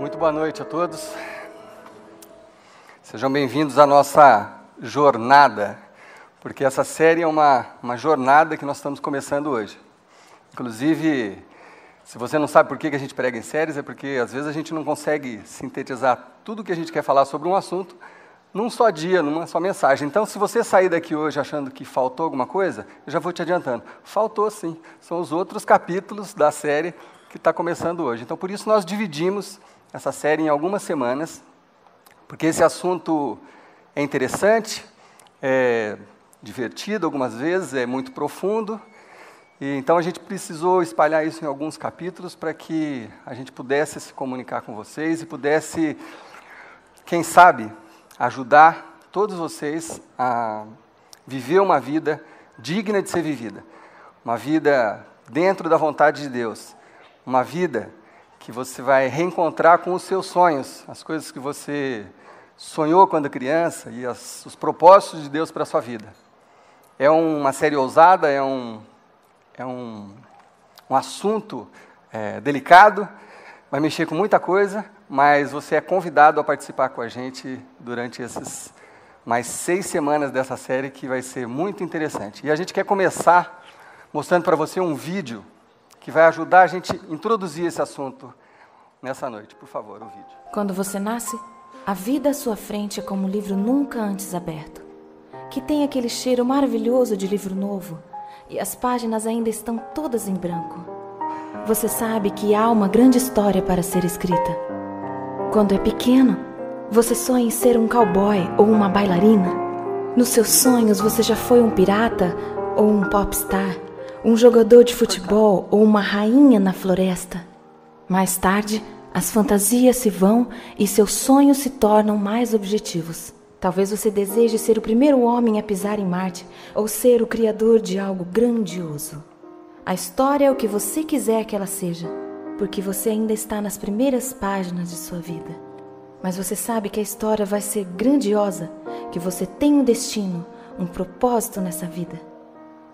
Muito boa noite a todos. Sejam bem-vindos à nossa jornada, porque essa série é uma jornada que nós estamos começando hoje. Inclusive, se você não sabe por que a gente prega em séries, é porque às vezes a gente não consegue sintetizar tudo o que a gente quer falar sobre um assunto num só dia, numa só mensagem. Então, se você sair daqui hoje achando que faltou alguma coisa, eu já vou te adiantando. Faltou sim, são os outros capítulos da série que está começando hoje. Então, por isso nós dividimos essa série em algumas semanas, porque esse assunto é interessante, é divertido algumas vezes, é muito profundo, e então a gente precisou espalhar isso em alguns capítulos para que a gente pudesse se comunicar com vocês e pudesse, quem sabe, ajudar todos vocês a viver uma vida digna de ser vivida, uma vida dentro da vontade de Deus, uma vida que você vai reencontrar com os seus sonhos, as coisas que você sonhou quando criança e os propósitos de Deus para a sua vida. É uma série ousada, é um assunto delicado, vai mexer com muita coisa, mas você é convidado a participar com a gente durante essas mais 6 semanas dessa série, que vai ser muito interessante. E a gente quer começar mostrando para você um vídeo que vai ajudar a gente a introduzir esse assunto nessa noite. Por favor, o vídeo. Quando você nasce, a vida à sua frente é como um livro nunca antes aberto, que tem aquele cheiro maravilhoso de livro novo, e as páginas ainda estão todas em branco. Você sabe que há uma grande história para ser escrita. Quando é pequeno, você sonha em ser um cowboy ou uma bailarina. Nos seus sonhos você já foi um pirata ou um popstar, um jogador de futebol ou uma rainha na floresta. Mais tarde, as fantasias se vão e seus sonhos se tornam mais objetivos. Talvez você deseje ser o primeiro homem a pisar em Marte ou ser o criador de algo grandioso. A história é o que você quiser que ela seja, porque você ainda está nas primeiras páginas de sua vida. Mas você sabe que a história vai ser grandiosa, que você tem um destino, um propósito nessa vida.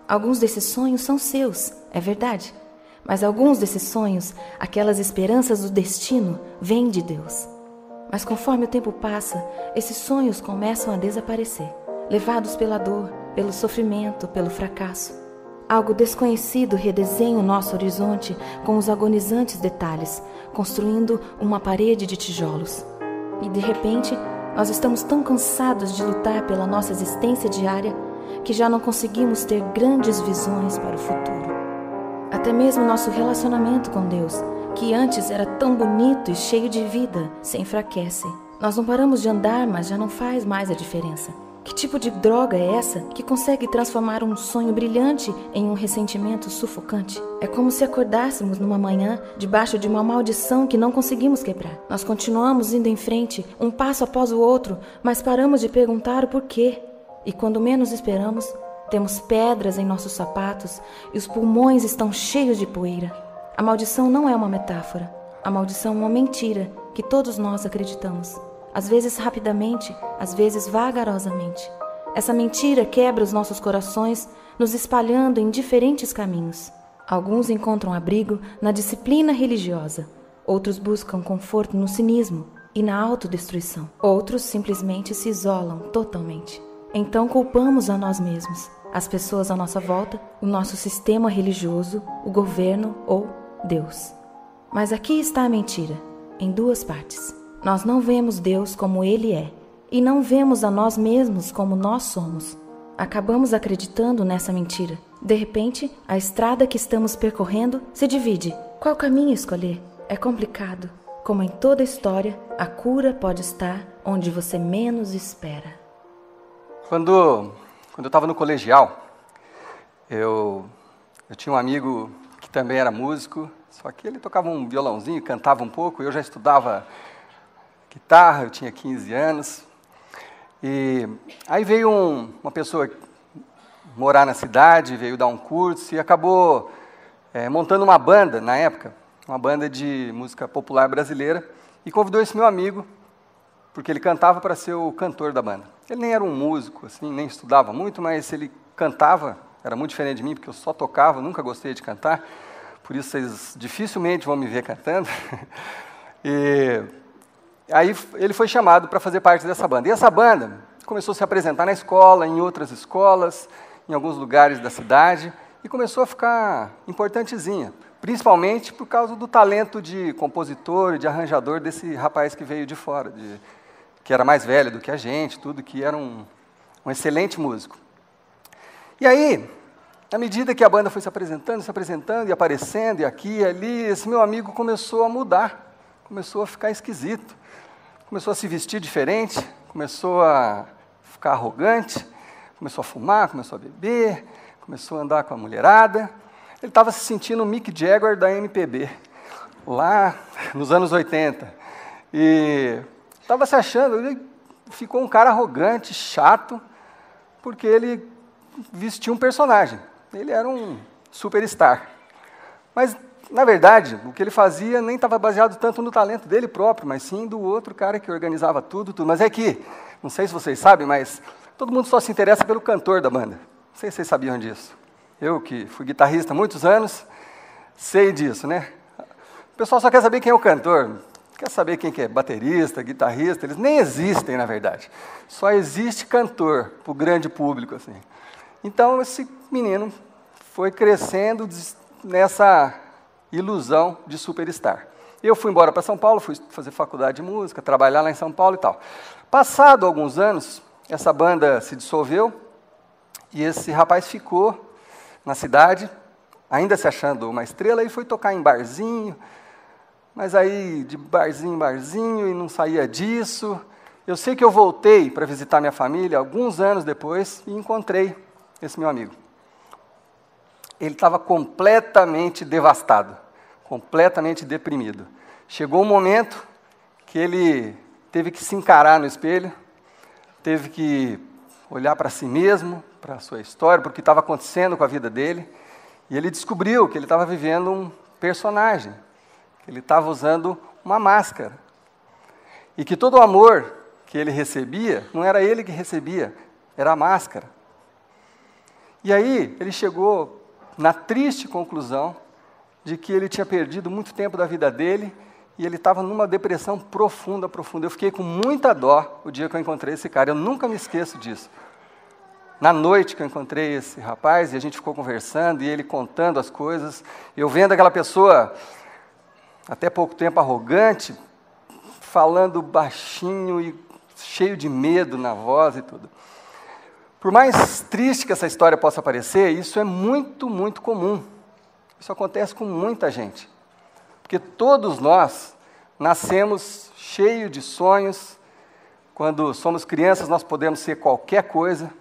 Alguns desses sonhos são seus, é verdade. Mas alguns desses sonhos, aquelas esperanças do destino, vêm de Deus. Mas conforme o tempo passa, esses sonhos começam a desaparecer, levados pela dor, pelo sofrimento, pelo fracasso. Algo desconhecido redesenha o nosso horizonte com os agonizantes detalhes, construindo uma parede de tijolos. E de repente, nós estamos tão cansados de lutar pela nossa existência diária que já não conseguimos ter grandes visões para o futuro. Até mesmo nosso relacionamento com Deus, que antes era tão bonito e cheio de vida, se enfraquece. Nós não paramos de andar, mas já não faz mais a diferença. Que tipo de droga é essa que consegue transformar um sonho brilhante em um ressentimento sufocante? É como se acordássemos numa manhã debaixo de uma maldição que não conseguimos quebrar. Nós continuamos indo em frente, um passo após o outro, mas paramos de perguntar o porquê. E quando menos esperamos, temos pedras em nossos sapatos e os pulmões estão cheios de poeira. A maldição não é uma metáfora. A maldição é uma mentira que todos nós acreditamos. Às vezes rapidamente, às vezes vagarosamente. Essa mentira quebra os nossos corações, nos espalhando em diferentes caminhos. Alguns encontram abrigo na disciplina religiosa. Outros buscam conforto no cinismo e na autodestruição. Outros simplesmente se isolam totalmente. Então culpamos a nós mesmos, as pessoas à nossa volta, o nosso sistema religioso, o governo ou Deus. Mas aqui está a mentira, em 2 partes. Nós não vemos Deus como Ele é, e não vemos a nós mesmos como nós somos. Acabamos acreditando nessa mentira. De repente, a estrada que estamos percorrendo se divide. Qual caminho escolher? É complicado. Como em toda história, a cura pode estar onde você menos espera. Quando eu estava no colegial, eu tinha um amigo que também era músico, só que ele tocava um violãozinho, cantava um pouco, eu já estudava guitarra, eu tinha 15 anos. E aí veio uma pessoa morar na cidade, veio dar um curso e acabou montando uma banda, na época, uma banda de música popular brasileira, e convidou esse meu amigo, porque ele cantava para ser o cantor da banda. Ele nem era um músico, assim, nem estudava muito, mas ele cantava, era muito diferente de mim, porque eu só tocava, nunca gostei de cantar, por isso vocês dificilmente vão me ver cantando. E Aí ele foi chamado para fazer parte dessa banda. E essa banda começou a se apresentar na escola, em outras escolas, em alguns lugares da cidade, e começou a ficar importantezinha, principalmente por causa do talento de compositor, de arranjador desse rapaz que veio de fora, que era mais velho do que a gente, tudo, que era um excelente músico. E aí, à medida que a banda foi se apresentando, e aparecendo, e aqui e ali, esse meu amigo começou a mudar, começou a ficar esquisito, começou a se vestir diferente, começou a ficar arrogante, começou a fumar, começou a beber, começou a andar com a mulherada. Ele estava se sentindo o Mick Jagger da MPB, lá nos anos 80. E estava se achando, ele ficou um cara arrogante, chato, porque ele vestia um personagem. Ele era um superstar. Mas, na verdade, o que ele fazia nem estava baseado tanto no talento dele próprio, mas sim do outro cara que organizava tudo. Mas é que, não sei se vocês sabem, mas todo mundo só se interessa pelo cantor da banda. Não sei se vocês sabiam disso. Eu, que fui guitarrista há muitos anos, sei disso, né? O pessoal só quer saber quem é o cantor, não quer saber quem que é baterista, guitarrista, eles nem existem, na verdade. Só existe cantor para o grande público, assim. Então, esse menino foi crescendo nessa ilusão de superstar. Eu fui embora para São Paulo, fui fazer faculdade de música, trabalhar lá em São Paulo e tal. Passado alguns anos, essa banda se dissolveu e esse rapaz ficou na cidade, ainda se achando uma estrela, e foi tocar em barzinho, mas aí de barzinho em barzinho e não saía disso. Eu sei que eu voltei para visitar minha família alguns anos depois e encontrei esse meu amigo. Ele estava completamente devastado, completamente deprimido. Chegou um momento que ele teve que se encarar no espelho, teve que olhar para si mesmo, para a sua história, para o que estava acontecendo com a vida dele, e ele descobriu que ele estava vivendo um personagem, que ele estava usando uma máscara, e que todo o amor que ele recebia, não era ele que recebia, era a máscara. E aí ele chegou na triste conclusão de que ele tinha perdido muito tempo da vida dele e ele estava numa depressão profunda, profunda. Eu fiquei com muita dó o dia que eu encontrei esse cara, eu nunca me esqueço disso. Na noite que eu encontrei esse rapaz e a gente ficou conversando e ele contando as coisas, eu vendo aquela pessoa, até pouco tempo arrogante, falando baixinho e cheio de medo na voz e tudo. Por mais triste que essa história possa parecer, isso é muito, muito comum. Isso acontece com muita gente. Porque todos nós nascemos cheios de sonhos. Quando somos crianças, nós podemos ser qualquer coisa.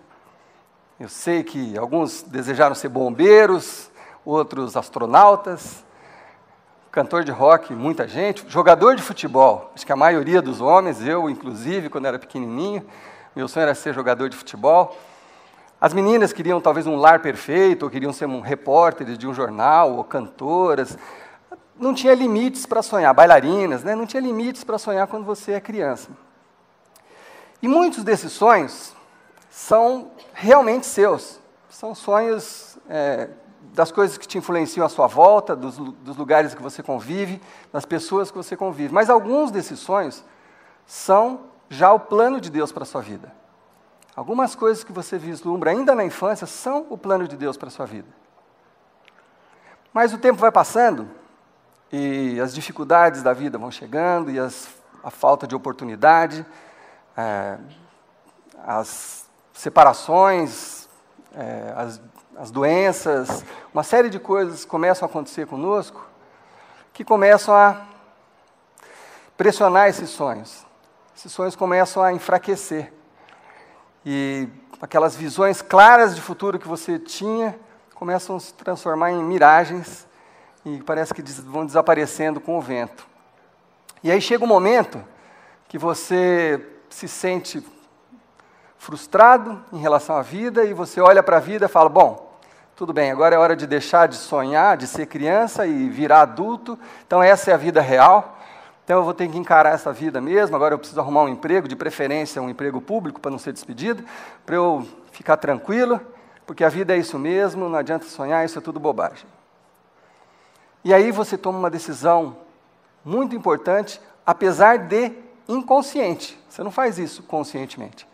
Eu sei que alguns desejaram ser bombeiros, outros astronautas, cantor de rock, muita gente, jogador de futebol. Acho que a maioria dos homens, eu inclusive, quando era pequenininho, meu sonho era ser jogador de futebol. As meninas queriam talvez um lar perfeito, ou queriam ser repórteres de um jornal, ou cantoras. Não tinha limites para sonhar, bailarinas, né? Não tinha limites para sonhar quando você é criança. E muitos desses sonhos são realmente seus. São sonhos das coisas que te influenciam à sua volta, dos lugares que você convive, das pessoas que você convive. Mas alguns desses sonhos são já o plano de Deus para a sua vida. Algumas coisas que você vislumbra ainda na infância são o plano de Deus para a sua vida. Mas o tempo vai passando e as dificuldades da vida vão chegando e a falta de oportunidade, as separações, as doenças, uma série de coisas começam a acontecer conosco que começam a pressionar esses sonhos. Esses sonhos começam a enfraquecer. E aquelas visões claras de futuro que você tinha começam a se transformar em miragens e parece que vão desaparecendo com o vento. E aí chega um momento que você se sente frustrado em relação à vida e você olha para a vida e fala, bom, tudo bem, agora é hora de deixar de sonhar, de ser criança e virar adulto, então essa é a vida real. Então eu vou ter que encarar essa vida mesmo, agora eu preciso arrumar um emprego, de preferência um emprego público para não ser despedido, para eu ficar tranquilo, porque a vida é isso mesmo, não adianta sonhar, isso é tudo bobagem. E aí você toma uma decisão muito importante, apesar de inconsciente. Você não faz isso conscientemente.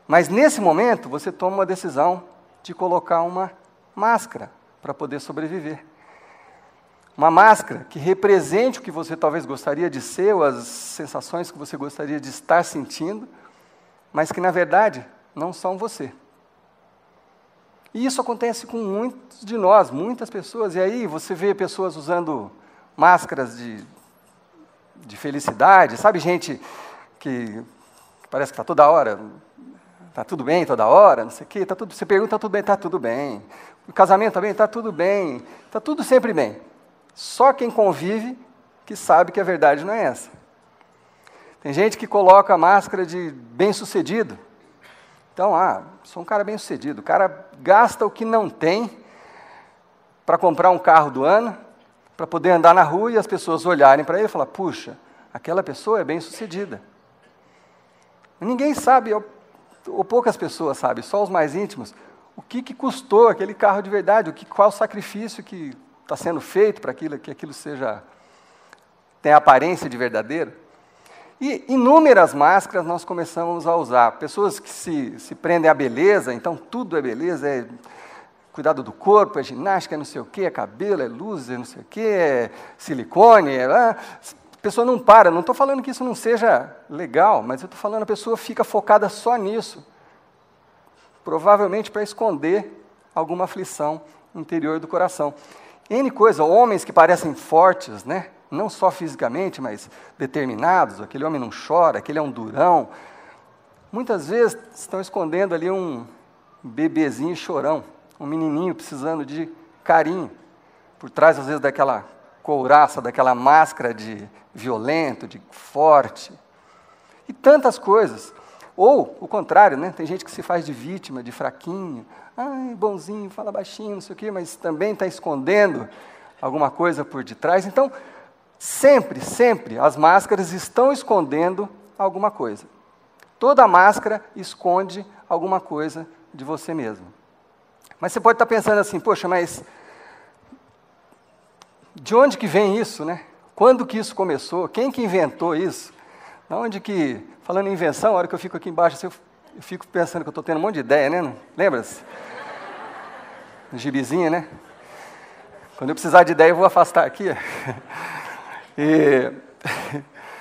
Mas nesse momento, você toma uma decisão de colocar uma máscara para poder sobreviver. Uma máscara que represente o que você talvez gostaria de ser, ou as sensações que você gostaria de estar sentindo, mas que, na verdade, não são você. E isso acontece com muitos de nós, muitas pessoas. E aí você vê pessoas usando máscaras de felicidade, sabe, gente que parece que está toda hora, está tudo bem toda hora, não sei o quê, tá tudo, você pergunta, está tudo bem? Está tudo bem. O casamento também está tudo bem, está tudo sempre bem. Só quem convive que sabe que a verdade não é essa. Tem gente que coloca a máscara de bem-sucedido. Então, sou um cara bem-sucedido. O cara gasta o que não tem para comprar um carro do ano, para poder andar na rua e as pessoas olharem para ele e falar, puxa, aquela pessoa é bem-sucedida. Ninguém sabe, ou poucas pessoas sabem, só os mais íntimos, o que custou aquele carro de verdade, qual o sacrifício que está sendo feito para que aquilo tenha aparência de verdadeiro. E inúmeras máscaras nós começamos a usar. Pessoas que se prendem à beleza, então tudo é beleza, é cuidado do corpo, é ginástica, é não sei o quê, é cabelo, é luz, é não sei o quê, é silicone. A pessoa não para, não estou falando que isso não seja legal, mas eu estou falando que a pessoa fica focada só nisso. Provavelmente para esconder alguma aflição interior do coração. N coisa, homens que parecem fortes, né? Não só fisicamente, mas determinados, aquele homem não chora, aquele é um durão. Muitas vezes estão escondendo ali um bebezinho chorão, um menininho precisando de carinho, por trás às vezes daquela couraça, daquela máscara de violento, de forte, e tantas coisas. Ou, o contrário, né? Tem gente que se faz de vítima, de fraquinho, bonzinho, fala baixinho, não sei o quê, mas também está escondendo alguma coisa por detrás. Então, sempre as máscaras estão escondendo alguma coisa. Toda máscara esconde alguma coisa de você mesmo. Mas você pode estar pensando assim, poxa, mas de onde que vem isso, né? Quando que isso começou? Quem que inventou isso? Da onde que, falando em invenção, a hora que eu fico aqui embaixo, assim, eu fico pensando que eu estou tendo um monte de ideia, né? Lembra-se? No gibizinho, né? Quando eu precisar de ideia, eu vou afastar aqui.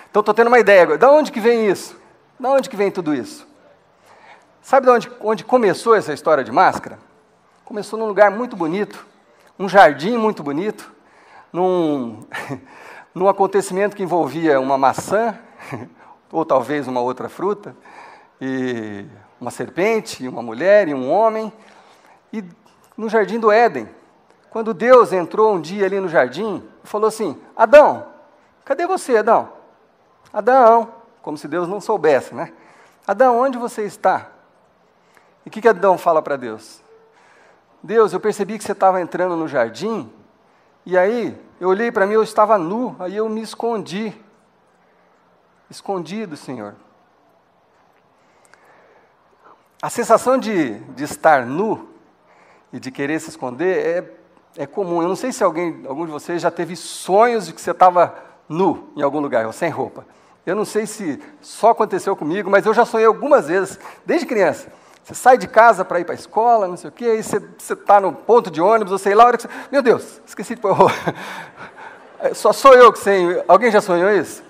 Então, estou tendo uma ideia agora. Da onde que vem isso? Da onde que vem tudo isso? Sabe de onde começou essa história de máscara? Começou num lugar muito bonito, um jardim muito bonito, num acontecimento que envolvia uma maçã, ou talvez uma outra fruta, e uma serpente, e uma mulher, e um homem, e no jardim do Éden, quando Deus entrou um dia ali no jardim, falou assim, Adão, cadê você, Adão? Adão, como se Deus não soubesse, né? Adão, onde você está? E o que Adão fala para Deus? Deus, eu percebi que você estava entrando no jardim, e aí eu olhei para mim, eu estava nu, aí eu me escondi. Escondido, Senhor. A sensação de estar nu e de querer se esconder é comum. Eu não sei se algum de vocês já teve sonhos de que você estava nu em algum lugar, ou sem roupa. Eu não sei se só aconteceu comigo, mas eu já sonhei algumas vezes, desde criança. Você sai de casa para ir para a escola, não sei o quê, aí você está no ponto de ônibus, ou sei lá, a hora que você... Meu Deus, esqueci de pôr roupa. Só sou eu que sei. Alguém já sonhou isso?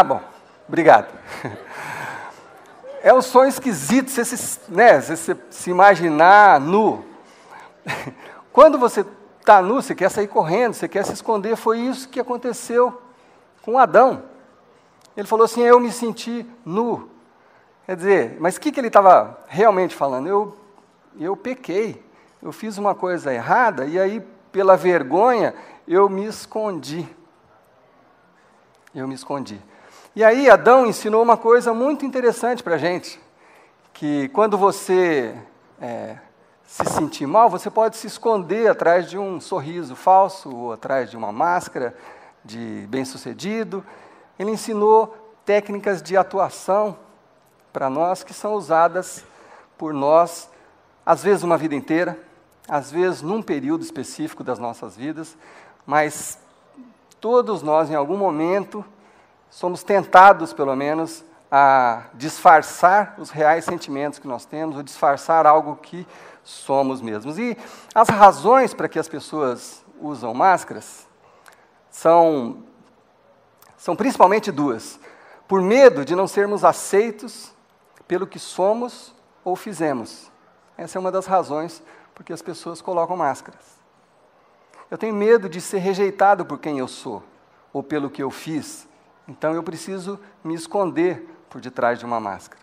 Bom, obrigado. É um sonho esquisito, você se imaginar nu. Quando você está nu, você quer sair correndo, você quer se esconder. Foi isso que aconteceu com Adão. Ele falou assim, eu me senti nu. Quer dizer, mas o que ele estava realmente falando? Eu pequei, eu fiz uma coisa errada, e aí, pela vergonha, eu me escondi. Eu me escondi. E aí Adão ensinou uma coisa muito interessante para a gente, que quando você se sentir mal, você pode se esconder atrás de um sorriso falso, ou atrás de uma máscara de bem-sucedido. Ele ensinou técnicas de atuação para nós, que são usadas por nós, às vezes uma vida inteira, às vezes num período específico das nossas vidas, mas todos nós, em algum momento, somos tentados, pelo menos, a disfarçar os reais sentimentos que nós temos, ou disfarçar algo que somos mesmos. E as razões para que as pessoas usam máscaras são principalmente duas. Por medo de não sermos aceitos pelo que somos ou fizemos. Essa é uma das razões por que as pessoas colocam máscaras. Eu tenho medo de ser rejeitado por quem eu sou, ou pelo que eu fiz, então eu preciso me esconder por detrás de uma máscara.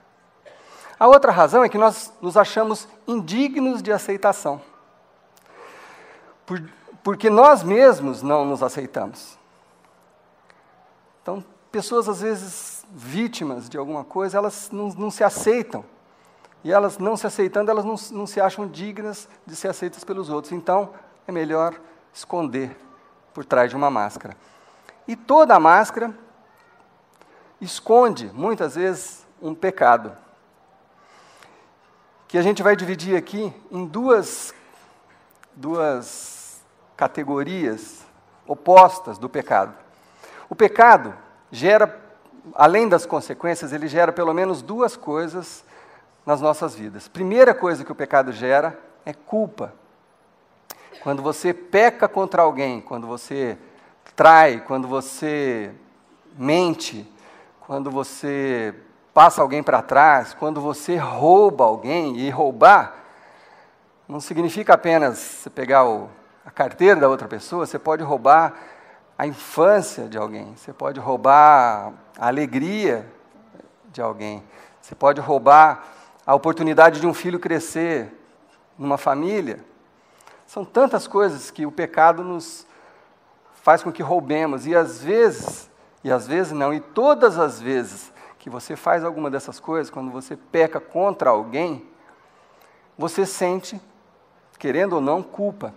A outra razão é que nós nos achamos indignos de aceitação, porque nós mesmos não nos aceitamos. Então, pessoas às vezes vítimas de alguma coisa, elas não se aceitam, e elas não se aceitando, elas não se acham dignas de ser aceitas pelos outros, então é melhor esconder por trás de uma máscara. E toda máscara esconde, muitas vezes, um pecado, que a gente vai dividir aqui em duas categorias opostas do pecado. O pecado gera, além das consequências, ele gera pelo menos duas coisas nas nossas vidas. Primeira coisa que o pecado gera é culpa. Quando você peca contra alguém, quando você trai, quando você mente, quando você passa alguém para trás, quando você rouba alguém, e roubar não significa apenas você pegar a carteira da outra pessoa, você pode roubar a infância de alguém, você pode roubar a alegria de alguém, você pode roubar a oportunidade de um filho crescer numa família. São tantas coisas que o pecado nos faz com que roubemos, e às vezes não, e todas as vezes que você faz alguma dessas coisas, quando você peca contra alguém, você sente, querendo ou não, culpa.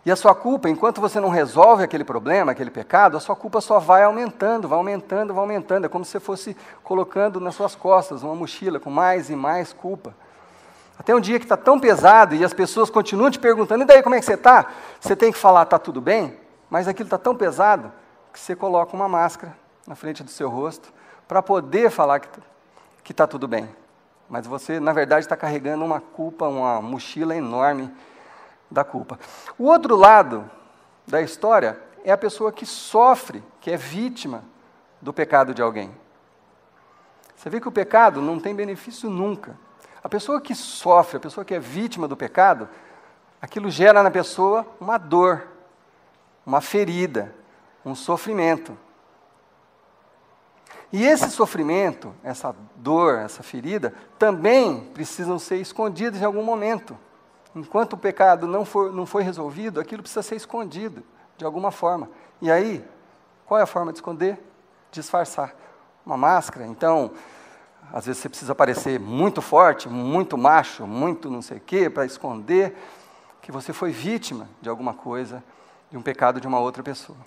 E a sua culpa, enquanto você não resolve aquele problema, aquele pecado, a sua culpa só vai aumentando, vai aumentando, vai aumentando. É como se você fosse colocando nas suas costas uma mochila com mais e mais culpa. Até um dia que está tão pesado e as pessoas continuam te perguntando, e daí, como é que você está? Você tem que falar, está tudo bem? Mas aquilo está tão pesado que você coloca uma máscara na frente do seu rosto para poder falar que está tudo bem. Mas você, na verdade, está carregando uma culpa, uma mochila enorme da culpa. O outro lado da história é a pessoa que sofre, que é vítima do pecado de alguém. Você vê que o pecado não tem benefício nunca. A pessoa que sofre, a pessoa que é vítima do pecado, aquilo gera na pessoa uma dor, uma ferida, um sofrimento. E esse sofrimento, essa dor, essa ferida, também precisam ser escondidos em algum momento. Enquanto o pecado não foi resolvido, aquilo precisa ser escondido, de alguma forma. E aí, qual é a forma de esconder? Disfarçar. Uma máscara. Então, às vezes você precisa parecer muito forte, muito macho, muito não sei o quê, para esconder que você foi vítima de alguma coisa, de um pecado de uma outra pessoa.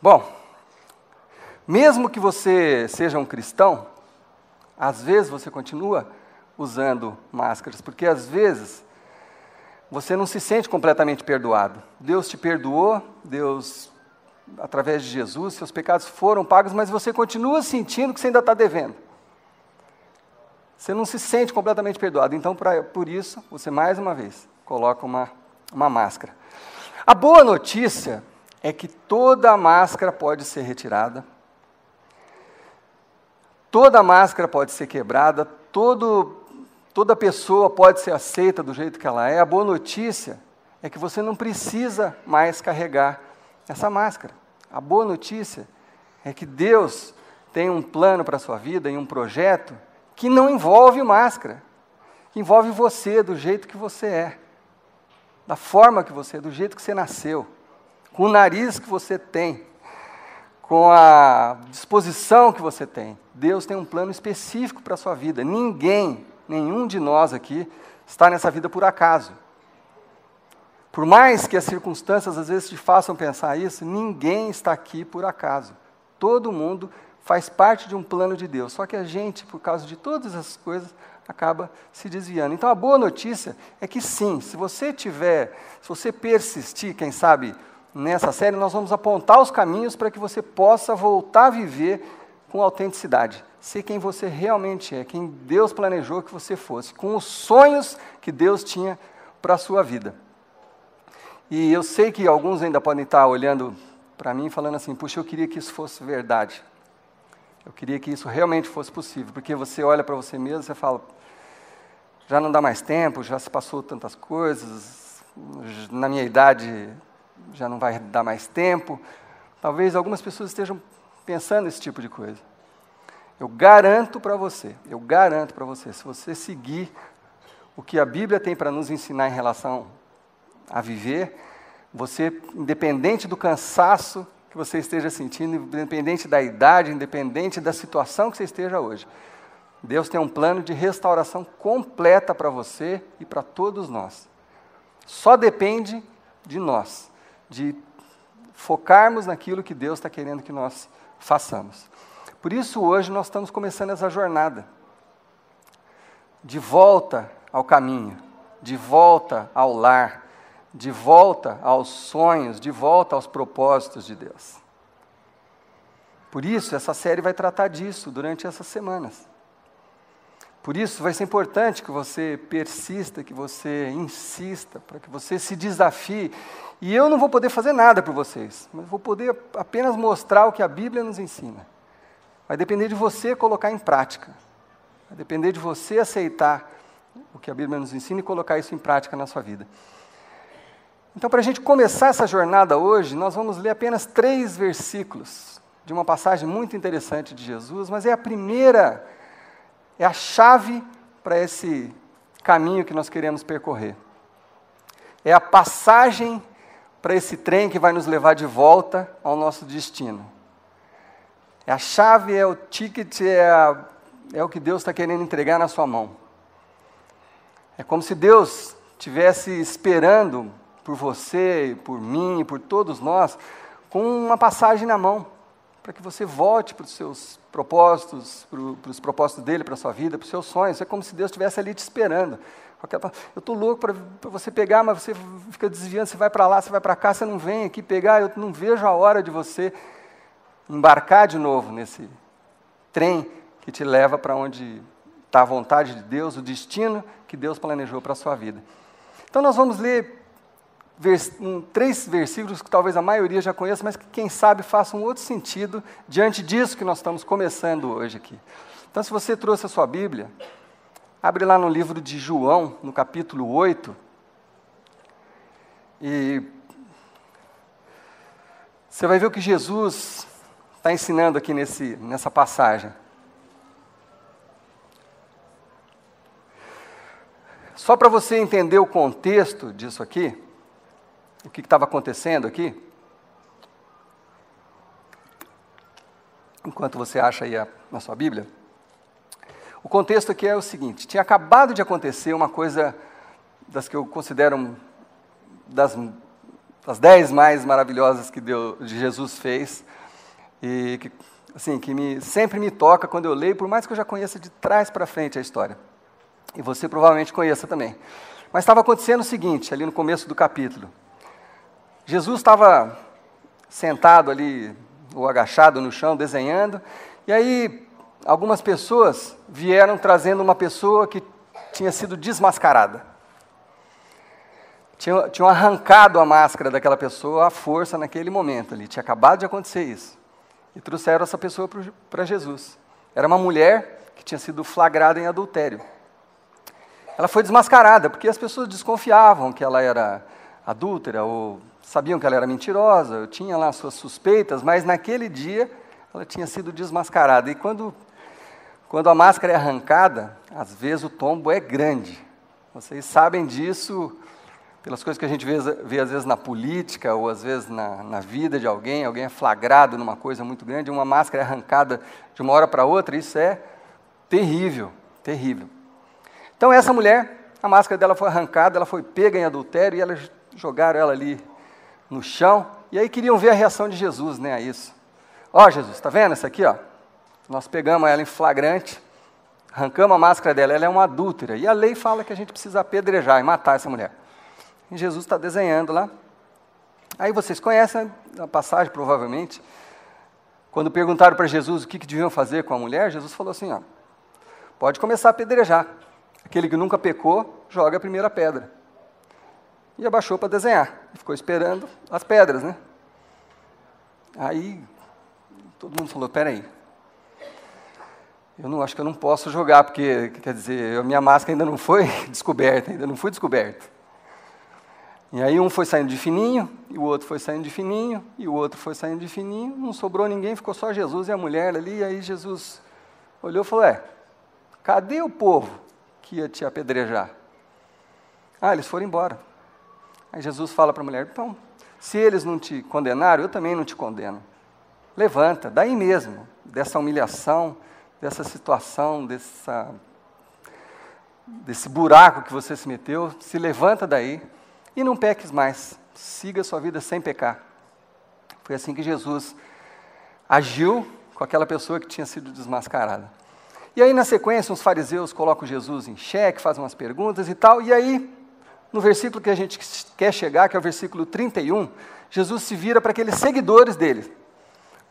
Bom, mesmo que você seja um cristão, às vezes você continua usando máscaras, porque às vezes você não se sente completamente perdoado. Deus te perdoou, Deus, através de Jesus, seus pecados foram pagos, mas você continua sentindo que você ainda está devendo. Você não se sente completamente perdoado, então por isso, você mais uma vez coloca uma máscara. A boa notícia é que toda a máscara pode ser retirada, toda a máscara pode ser quebrada, toda pessoa pode ser aceita do jeito que ela é. A boa notícia é que você não precisa mais carregar essa máscara. A boa notícia é que Deus tem um plano para a sua vida e um projeto que não envolve máscara, que envolve você do jeito que você é, da forma que você é, do jeito que você nasceu, com o nariz que você tem, com a disposição que você tem. Deus tem um plano específico para a sua vida. Nenhum de nós aqui está nessa vida por acaso. Por mais que as circunstâncias às vezes te façam pensar isso, ninguém está aqui por acaso. Todo mundo faz parte de um plano de Deus. Só que a gente, por causa de todas essas coisas, acaba se desviando. Então a boa notícia é que sim, se você persistir, quem sabe, nessa série, nós vamos apontar os caminhos para que você possa voltar a viver com autenticidade. Ser quem você realmente é, quem Deus planejou que você fosse, com os sonhos que Deus tinha para a sua vida. E eu sei que alguns ainda podem estar olhando para mim falando assim, puxa, eu queria que isso fosse verdade. Eu queria que isso realmente fosse possível, porque você olha para você mesmo e você fala, já não dá mais tempo, já se passou tantas coisas, na minha idade já não vai dar mais tempo. Talvez algumas pessoas estejam pensando esse tipo de coisa. Eu garanto para você, se você seguir o que a Bíblia tem para nos ensinar em relação a viver, você, independente do cansaço que você esteja sentindo, independente da idade, independente da situação que você esteja hoje, Deus tem um plano de restauração completa para você e para todos nós. Só depende de nós, de focarmos naquilo que Deus está querendo que nós façamos. Por isso, hoje, nós estamos começando essa jornada de volta ao caminho, de volta ao lar, de volta aos sonhos, de volta aos propósitos de Deus. Por isso, essa série vai tratar disso durante essas semanas. Por isso, vai ser importante que você persista, que você insista, para que você se desafie. E eu não vou poder fazer nada por vocês, mas vou poder apenas mostrar o que a Bíblia nos ensina. Vai depender de você colocar em prática. Vai depender de você aceitar o que a Bíblia nos ensina e colocar isso em prática na sua vida. Então, para a gente começar essa jornada hoje, nós vamos ler apenas 3 versículos de uma passagem muito interessante de Jesus, mas é a primeira, é a chave para esse caminho que nós queremos percorrer. É a passagem para esse trem que vai nos levar de volta ao nosso destino. É a chave, é o ticket, é o que Deus está querendo entregar na sua mão. É como se Deus estivesse esperando por você, por mim, por todos nós, com uma passagem na mão, para que você volte para os seus propósitos, para os propósitos dele, para a sua vida, para os seus sonhos. É como se Deus estivesse ali te esperando. Eu estou louco para você pegar, mas você fica desviando, você vai para lá, você vai para cá, você não vem aqui pegar, eu não vejo a hora de você embarcar de novo nesse trem que te leva para onde está a vontade de Deus, o destino que Deus planejou para a sua vida. Então nós vamos ler 3 versículos que talvez a maioria já conheça, mas que quem sabe façam outro sentido diante disso que nós estamos começando hoje aqui. Então, se você trouxe a sua Bíblia, abre lá no livro de João, no capítulo 8, e você vai ver o que Jesus está ensinando aqui nessa passagem. Só para você entender o contexto disso aqui, o que estava acontecendo aqui, enquanto você acha aí na sua Bíblia, o contexto aqui é o seguinte: tinha acabado de acontecer uma coisa das que eu considero das 10 mais maravilhosas que Jesus fez, e que, assim, que sempre me toca quando eu leio, por mais que eu já conheça de trás para frente a história. E você provavelmente conheça também. Mas estava acontecendo o seguinte, ali no começo do capítulo. Jesus estava sentado ali, ou agachado no chão, desenhando, e aí algumas pessoas vieram trazendo uma pessoa que tinha sido desmascarada. Tinham arrancado a máscara daquela pessoa à força naquele momento ali, tinha acabado de acontecer isso. E trouxeram essa pessoa para Jesus. Era uma mulher que tinha sido flagrada em adultério. Ela foi desmascarada, porque as pessoas desconfiavam que ela era adúltera, ou sabiam que ela era mentirosa, tinha lá suas suspeitas, mas naquele dia ela tinha sido desmascarada. E quando a máscara é arrancada, às vezes o tombo é grande. Vocês sabem disso pelas coisas que a gente vê às vezes na política, ou às vezes na vida de alguém é flagrado numa coisa muito grande, uma máscara é arrancada de uma hora para outra, isso é terrível, terrível. Então essa mulher, a máscara dela foi arrancada, ela foi pega em adultério, e elas jogaram ela ali no chão, e aí queriam ver a reação de Jesus, né, a isso. Ó, Jesus, está vendo essa aqui, ó? Nós pegamos ela em flagrante, arrancamos a máscara dela, ela é uma adúltera, e a lei fala que a gente precisa apedrejar e matar essa mulher. E Jesus está desenhando lá, Aí vocês conhecem a passagem, provavelmente, quando perguntaram para Jesus o que deviam fazer com a mulher, Jesus falou assim, ó, pode começar a apedrejar. Aquele que nunca pecou, joga a primeira pedra. E abaixou para desenhar. E ficou esperando as pedras, né? Aí, todo mundo falou, peraí, eu acho que eu não posso jogar, porque, quer dizer, a minha máscara ainda não foi descoberta, ainda não fui descoberto. E aí um foi saindo de fininho, e o outro foi saindo de fininho, e o outro foi saindo de fininho, não sobrou ninguém, ficou só Jesus e a mulher ali, e aí Jesus olhou e falou, cadê o povo que ia te apedrejar? Ah, eles foram embora. Aí Jesus fala para a mulher, então, se eles não te condenaram, eu também não te condeno. Levanta, daí mesmo, dessa humilhação, dessa situação, desse buraco que você se meteu, se levanta daí e não peques mais, siga a sua vida sem pecar. Foi assim que Jesus agiu com aquela pessoa que tinha sido desmascarada. E aí, na sequência, os fariseus colocam Jesus em xeque, fazem umas perguntas e tal, e aí, no versículo que a gente quer chegar, que é o versículo 31, Jesus se vira para aqueles seguidores dele,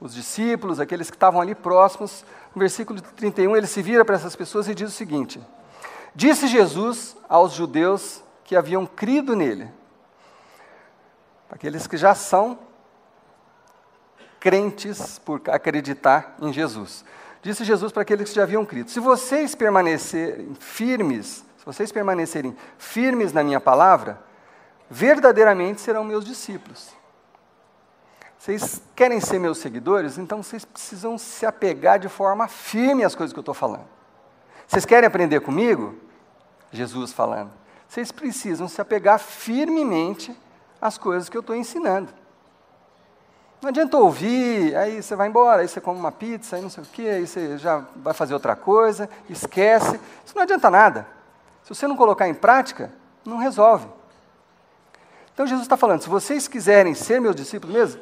os discípulos, aqueles que estavam ali próximos. No versículo 31, ele se vira para essas pessoas e diz o seguinte, disse Jesus aos judeus que haviam crido nele, aqueles que já são crentes por acreditar em Jesus. Disse Jesus para aqueles que já haviam crido, se vocês permanecerem firmes na minha palavra, verdadeiramente serão meus discípulos. Vocês querem ser meus seguidores? Então vocês precisam se apegar de forma firme às coisas que eu estou falando. Vocês querem aprender comigo? Jesus falando. Vocês precisam se apegar firmemente às coisas que eu estou ensinando. Não adianta ouvir, aí você vai embora, aí você come uma pizza, aí não sei o quê, aí você já vai fazer outra coisa, esquece. Isso não adianta nada. Se você não colocar em prática, não resolve. Então Jesus está falando, se vocês quiserem ser meus discípulos mesmo,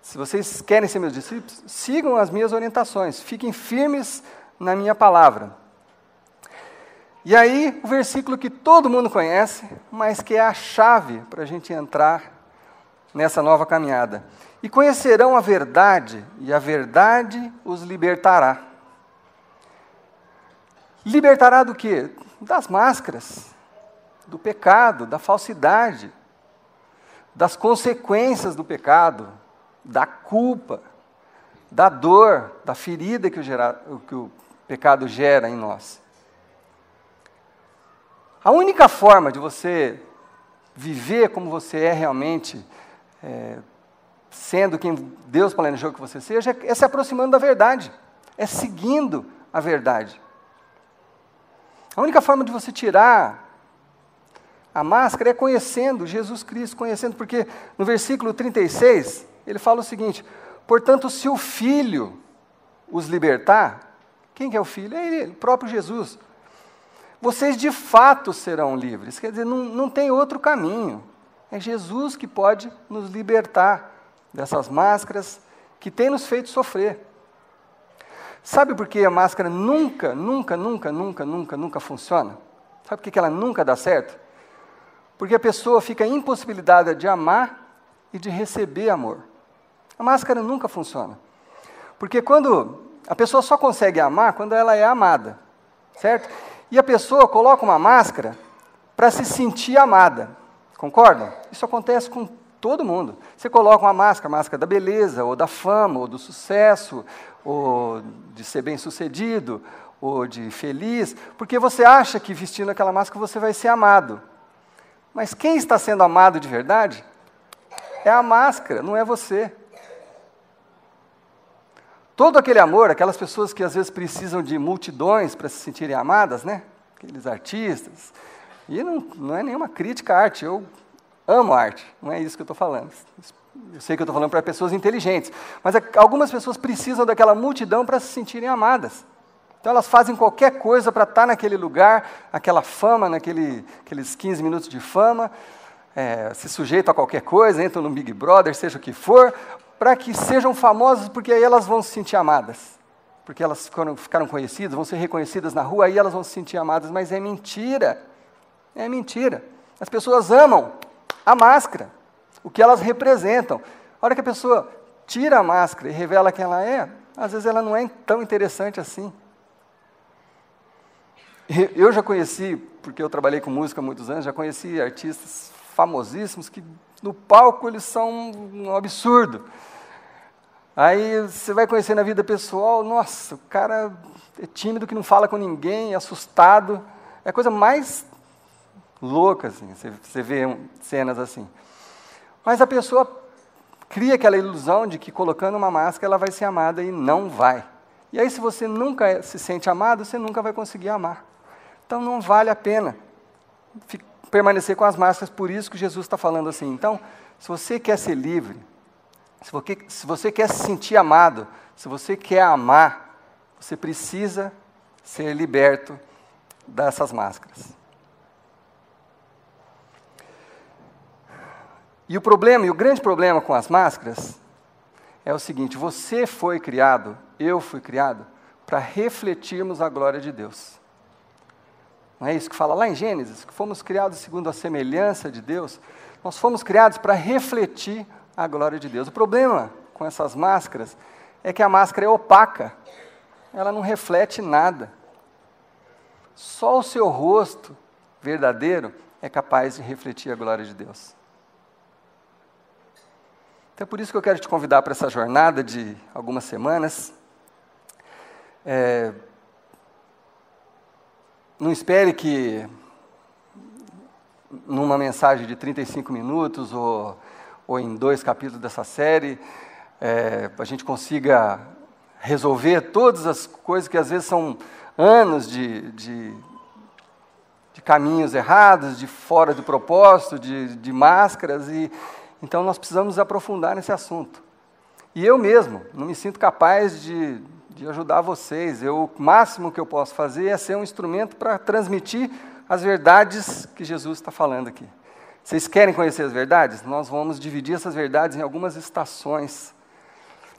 se vocês querem ser meus discípulos, sigam as minhas orientações, fiquem firmes na minha palavra. E aí, o versículo que todo mundo conhece, mas que é a chave para a gente entrar nessa nova caminhada. E conhecerão a verdade, e a verdade os libertará. Libertará do quê? Das máscaras, do pecado, da falsidade, das consequências do pecado, da culpa, da dor, da ferida que o pecado gera em nós. A única forma de você viver como você é realmente, sendo quem Deus planejou que você seja, é se aproximando da verdade, é seguindo a verdade. A única forma de você tirar a máscara é conhecendo Jesus Cristo, conhecendo, porque no versículo 36, ele fala o seguinte, portanto, se o Filho os libertar, quem que é o Filho? É Ele, o próprio Jesus. Vocês de fato serão livres, quer dizer, não tem outro caminho. É Jesus que pode nos libertar dessas máscaras que tem nos feito sofrer. Sabe por que a máscara nunca funciona? Sabe por que ela nunca dá certo? Porque a pessoa fica impossibilitada de amar e de receber amor. A máscara nunca funciona. Porque quando a pessoa só consegue amar quando ela é amada, certo? E a pessoa coloca uma máscara para se sentir amada. Concordam? Isso acontece com todo mundo. Você coloca uma máscara, a máscara da beleza, ou da fama, ou do sucesso, ou de ser bem-sucedido, ou de feliz, porque você acha que vestindo aquela máscara você vai ser amado. Mas quem está sendo amado de verdade é a máscara, não é você. Todo aquele amor, aquelas pessoas que às vezes precisam de multidões para se sentirem amadas, né? Aqueles artistas. E não é nenhuma crítica à arte, eu amo arte, não é isso que eu estou falando. Eu sei que eu estou falando para pessoas inteligentes, mas algumas pessoas precisam daquela multidão para se sentirem amadas. Então elas fazem qualquer coisa para estar naquele lugar, aquela fama, aqueles 15 minutos de fama, se sujeitam a qualquer coisa, entram no Big Brother, seja o que for, para que sejam famosas, porque aí elas vão se sentir amadas. Porque elas ficaram conhecidas, vão ser reconhecidas na rua, aí elas vão se sentir amadas, mas é mentira. É mentira. As pessoas amam a máscara. o que elas representam. A hora que a pessoa tira a máscara e revela quem ela é, às vezes ela não é tão interessante assim. Eu já conheci, porque eu trabalhei com música há muitos anos, já conheci artistas famosíssimos que no palco eles são um absurdo. Aí você vai conhecer na vida pessoal, nossa, o cara é tímido, que não fala com ninguém, é assustado. É a coisa mais louca, assim, você vê cenas assim. Mas a pessoa cria aquela ilusão de que colocando uma máscara ela vai ser amada e não vai. E aí se você nunca se sente amado, você nunca vai conseguir amar. Então não vale a pena permanecer com as máscaras, por isso que Jesus está falando assim. Então, se você quer ser livre, se você quer se sentir amado, se você quer amar, você precisa ser liberto dessas máscaras. E o problema, e o grande problema com as máscaras, é o seguinte: você foi criado, eu fui criado, para refletirmos a glória de Deus. Não é isso que fala lá em Gênesis? Que fomos criados segundo a semelhança de Deus. Nós fomos criados para refletir a glória de Deus. O problema com essas máscaras é que a máscara é opaca. Ela não reflete nada. Só o seu rosto verdadeiro é capaz de refletir a glória de Deus. Então é por isso que eu quero te convidar para essa jornada de algumas semanas. Não espere que numa mensagem de 35 minutos ou em 2 capítulos dessa série a gente consiga resolver todas as coisas que às vezes são anos de caminhos errados, de fora do propósito, de máscaras, e então nós precisamos nos aprofundar nesse assunto. E eu mesmo não me sinto capaz de ajudar vocês. O máximo que eu posso fazer é ser um instrumento para transmitir as verdades que Jesus está falando aqui. Vocês querem conhecer as verdades? Nós vamos dividir essas verdades em algumas estações,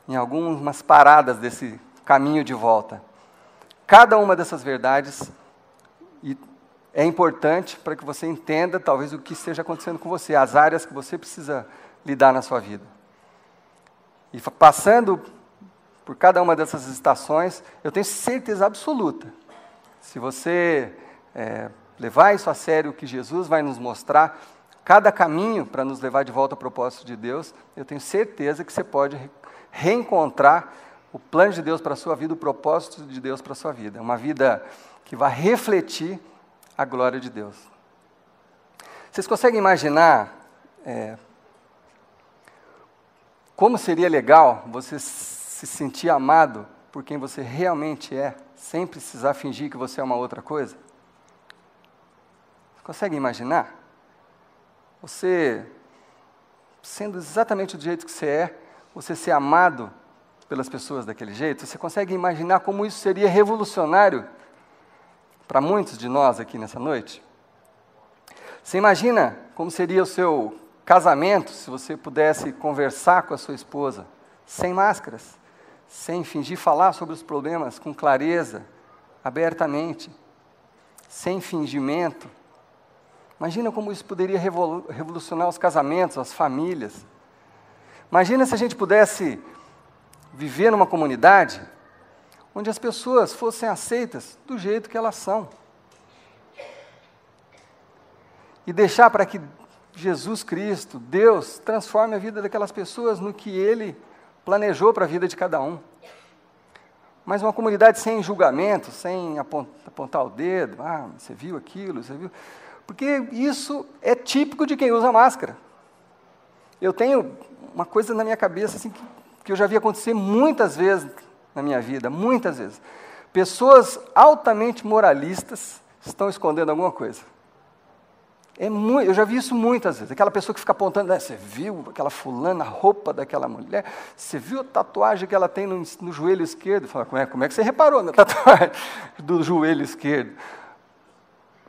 em algumas paradas desse caminho de volta. Cada uma dessas verdades é importante para que você entenda, talvez, o que esteja acontecendo com você, as áreas que você precisa lidar na sua vida. E passando por cada uma dessas estações, eu tenho certeza absoluta, se você levar isso a sério, o que Jesus vai nos mostrar, cada caminho para nos levar de volta ao propósito de Deus, eu tenho certeza que você pode reencontrar o plano de Deus para a sua vida, o propósito de Deus para a sua vida. Uma vida que vai refletir a glória de Deus. Vocês conseguem imaginar como seria legal você se sentir amado por quem você realmente é, sem precisar fingir que você é uma outra coisa? Você consegue imaginar? Você, sendo exatamente do jeito que você é, você ser amado pelas pessoas daquele jeito? Você consegue imaginar como isso seria revolucionário para muitos de nós aqui nessa noite? Você imagina como seria o seu casamento se você pudesse conversar com a sua esposa sem máscaras, sem fingir falar sobre os problemas com clareza, abertamente, sem fingimento? Imagina como isso poderia revolucionar os casamentos, as famílias. Imagina se a gente pudesse viver numa comunidade onde as pessoas fossem aceitas do jeito que elas são. E deixar para que Jesus Cristo, Deus, transforme a vida daquelas pessoas no que Ele planejou para a vida de cada um. Mas uma comunidade sem julgamento, sem apontar o dedo, você viu aquilo, você viu... Porque isso é típico de quem usa máscara. Eu tenho uma coisa na minha cabeça assim, que eu já vi acontecer muitas vezes na minha vida, muitas vezes. Pessoas altamente moralistas estão escondendo alguma coisa. Eu já vi isso muitas vezes. Aquela pessoa que fica apontando, você viu aquela fulana, a roupa daquela mulher? Você viu a tatuagem que ela tem no joelho esquerdo? Fala, como é que você reparou na tatuagem do joelho esquerdo?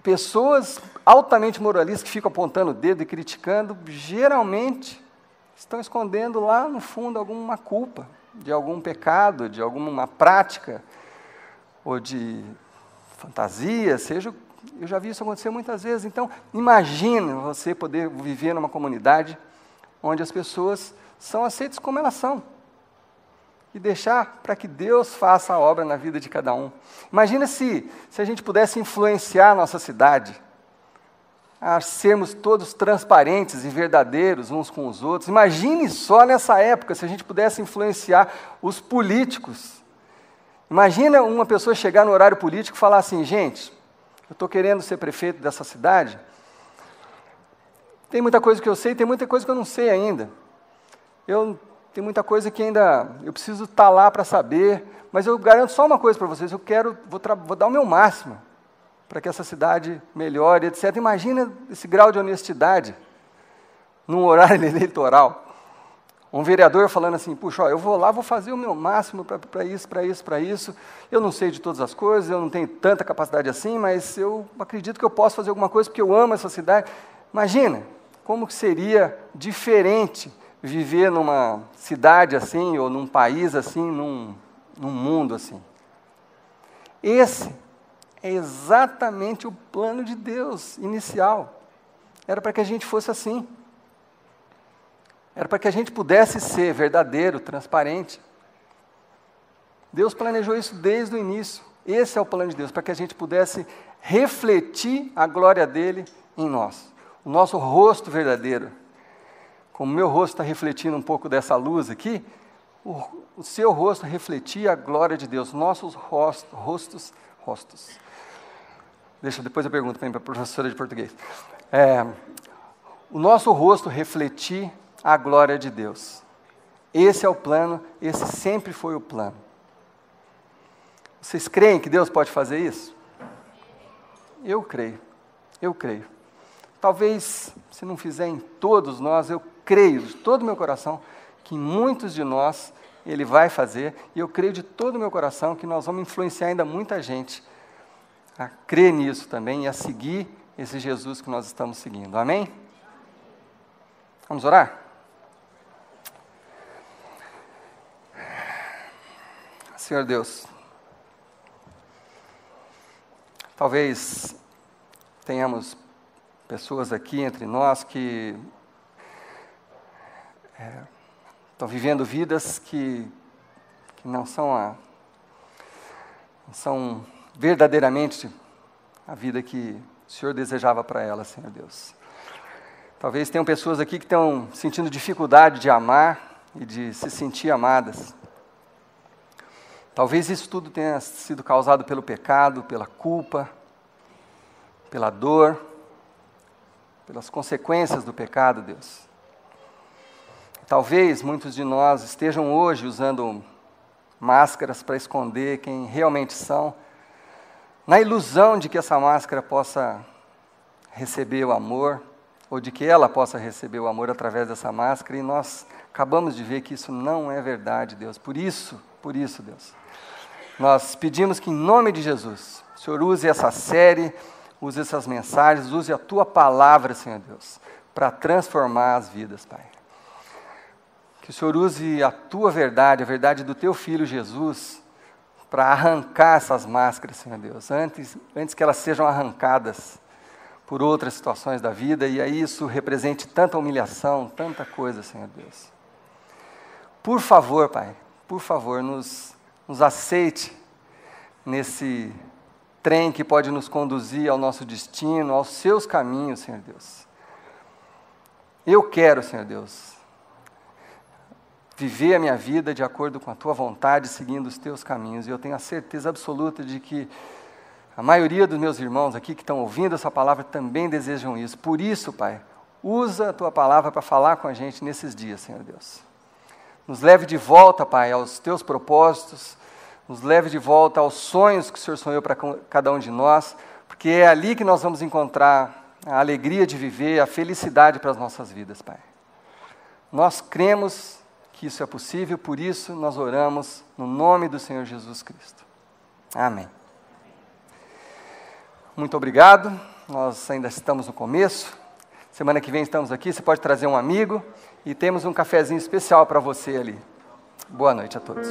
Pessoas altamente moralistas que ficam apontando o dedo e criticando, geralmente estão escondendo lá no fundo alguma culpa, de algum pecado, de alguma prática, ou de fantasia, eu já vi isso acontecer muitas vezes. Então, imagina você poder viver numa comunidade onde as pessoas são aceitas como elas são. E deixar para que Deus faça a obra na vida de cada um. Imagina se a gente pudesse influenciar a nossa cidade, a sermos todos transparentes e verdadeiros uns com os outros. Imagine só nessa época, se a gente pudesse influenciar os políticos. Imagina uma pessoa chegar no horário político e falar assim: gente, eu estou querendo ser prefeito dessa cidade, tem muita coisa que eu sei, tem muita coisa que eu não sei ainda. Tem muita coisa que ainda eu preciso estar lá para saber, mas eu garanto só uma coisa para vocês: vou dar o meu máximo para que essa cidade melhore, etc. Imagina esse grau de honestidade num horário eleitoral. Um vereador falando assim: puxa, eu vou lá, vou fazer o meu máximo para isso. Eu não sei de todas as coisas, eu não tenho tanta capacidade assim, mas eu acredito que eu posso fazer alguma coisa porque eu amo essa cidade. Imagina como que seria diferente viver numa cidade assim, ou num país assim, num mundo assim. Esse é exatamente o plano de Deus inicial. Era para que a gente fosse assim. Era para que a gente pudesse ser verdadeiro, transparente. Deus planejou isso desde o início. Esse é o plano de Deus, para que a gente pudesse refletir a glória dele em nós. O nosso rosto verdadeiro. Como o meu rosto está refletindo um pouco dessa luz aqui, o seu rosto refletia a glória de Deus. Nossos rostos. Depois eu pergunto para a professora de português. O nosso rosto refletir a glória de Deus. Esse é o plano, esse sempre foi o plano. Vocês creem que Deus pode fazer isso? Eu creio. Talvez, se não fizer em todos nós, eu creio de todo o meu coração que em muitos de nós Ele vai fazer, e eu creio de todo o meu coração que nós vamos influenciar ainda muita gente a crer nisso também e a seguir esse Jesus que nós estamos seguindo. Amém? Vamos orar? Senhor Deus, talvez tenhamos pessoas aqui entre nós que estão vivendo vidas que não são verdadeiramente a vida que o Senhor desejava para elas, Senhor Deus. Talvez tenham pessoas aqui que estão sentindo dificuldade de amar e de se sentir amadas. Talvez isso tudo tenha sido causado pelo pecado, pela culpa, pela dor, pelas consequências do pecado, Deus. Talvez muitos de nós estejam hoje usando máscaras para esconder quem realmente são, na ilusão de que essa máscara possa receber o amor, ou de que ela possa receber o amor através dessa máscara, e nós acabamos de ver que isso não é verdade, Deus. Por isso, Deus, nós pedimos que, em nome de Jesus, o Senhor use essa série, use essas mensagens, use a Tua palavra, Senhor Deus, para transformar as vidas, Pai. Que o Senhor use a Tua verdade, a verdade do Teu Filho Jesus, para arrancar essas máscaras, Senhor Deus, antes que elas sejam arrancadas por outras situações da vida, e aí isso represente tanta humilhação, tanta coisa, Senhor Deus. Por favor, Pai, nos aceite nesse trem que pode nos conduzir ao nosso destino, aos Seus caminhos, Senhor Deus. Eu quero, Senhor Deus, viver a minha vida de acordo com a Tua vontade, seguindo os Teus caminhos, e eu tenho a certeza absoluta de que a maioria dos meus irmãos aqui que estão ouvindo essa palavra também desejam isso. Por isso, Pai, usa a Tua palavra para falar com a gente nesses dias, Senhor Deus. Nos leve de volta, Pai, aos Teus propósitos, nos leve de volta aos sonhos que o Senhor sonhou para cada um de nós, porque é ali que nós vamos encontrar a alegria de viver, a felicidade para as nossas vidas, Pai. Nós cremos que isso é possível, por isso nós oramos no nome do Senhor Jesus Cristo. Amém. Muito obrigado, nós ainda estamos no começo, semana que vem estamos aqui, você pode trazer um amigo, e temos um cafezinho especial para você ali. Boa noite a todos.